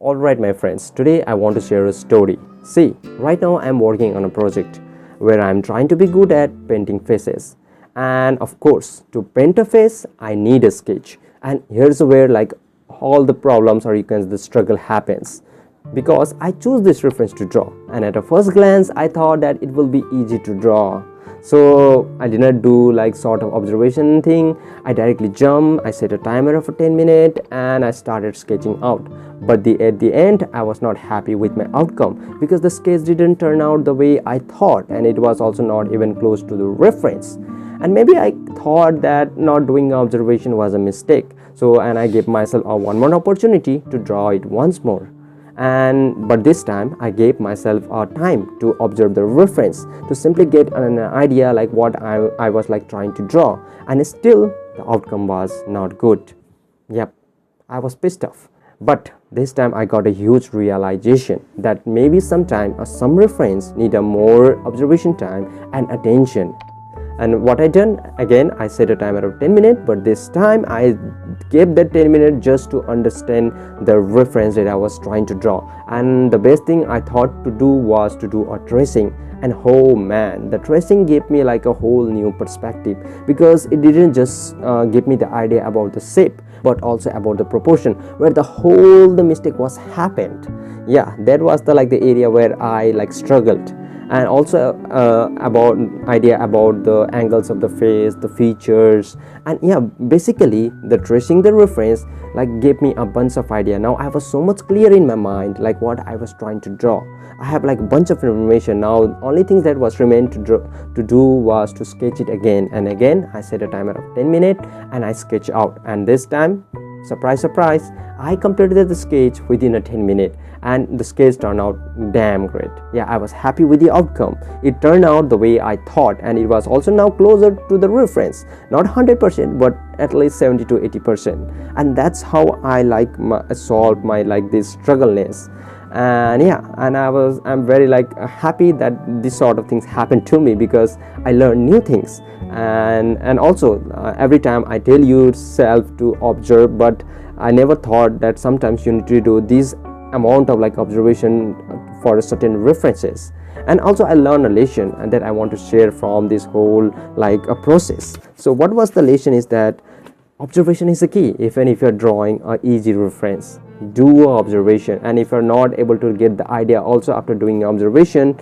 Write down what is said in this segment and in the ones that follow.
Alright, my friends, today I want to share a story. See, right now I'm working on a project where I'm trying to be good at painting faces. And of course, to paint a face, I need a sketch. And here's where all the problems or you can say the struggle happens. Because I choose this reference to draw, and at a first glance I thought that it will be easy to draw. So I did not do sort of observation thing. I directly jump, I set a timer for 10 minutes and I started sketching out. But at the end I was not happy with my outcome because the sketch didn't turn out the way I thought, and it was also not even close to the reference. And maybe I thought that not doing observation was a mistake. And I gave myself a one more opportunity to draw it once more. But this time I gave myself a time to observe the reference, to simply get an idea what I was trying to draw, and still the outcome was not good. Yep, I was pissed off. But this time I got a huge realization that maybe sometime some reference need a more observation time and attention. And what I done, again I set a timer of 10 minutes, but this time I gave that 10 minutes just to understand the reference that I was trying to draw. And the best thing I thought to do was to do a tracing. And oh man, the tracing gave me a whole new perspective, because it didn't just give me the idea about the shape, but also about the proportion, where the mistake was happened. Yeah, that was the area where I struggled. And also about idea about the angles of the face, the features, and yeah, basically the tracing the reference gave me a bunch of idea. Now I was so much clear in my mind what I was trying to draw. I have a bunch of information now. Only thing that was remained to do was to sketch it again and again. I set a timer of 10 minutes and I sketch out, and this time, surprise surprise, I completed the sketch within a 10 minutes, and the sketch turned out damn great. Yeah, I was happy with the outcome. It turned out the way I thought, and it was also now closer to the reference, not 100% but at least 70 to 80%. And that's how I solve my this struggleness. And yeah, and I'm very happy that this sort of things happen to me, because I learn new things. And also every time I tell yourself to observe, but I never thought that sometimes you need to do this amount of observation for certain references. And also I learned a lesson and that I want to share from this whole a process. So what was the lesson is that observation is the key. Even if you're drawing a easy reference, do observation. And if you're not able to get the idea also after doing observation,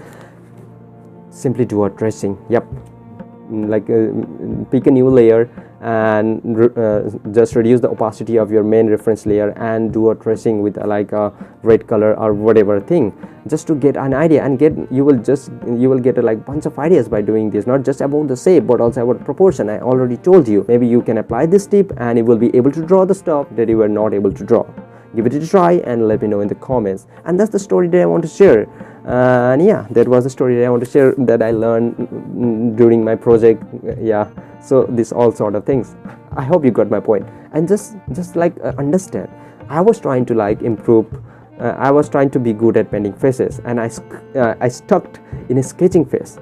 simply do a tracing. Yep, pick a new layer and just reduce the opacity of your main reference layer and do a tracing with a red color or whatever thing, just to get an idea. And you will get a bunch of ideas by doing this, not just about the shape but also about proportion. I already told you. Maybe you can apply this tip and you will be able to draw the stuff that you were not able to draw. Give it a try and let me know in the comments. And that's the story that I want to share. And yeah, that was the story that I want to share that I learned during my project. Yeah, so this all sort of things. I hope you got my point. And just understand, I was trying to improve. I was trying to be good at painting faces, and I stuck in a sketching face.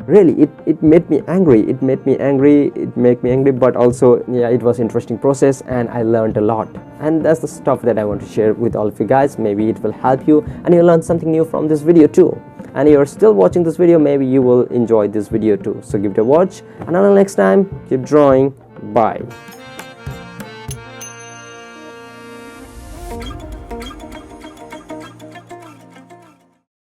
Really, it made me angry. It made me angry, but also yeah, it was interesting process and I learned a lot. And that's the stuff that I want to share with all of you guys. Maybe it will help you and you'll learn something new from this video too. And you're still watching this video, maybe you will enjoy this video too. So give it a watch, and until next time, keep drawing. Bye.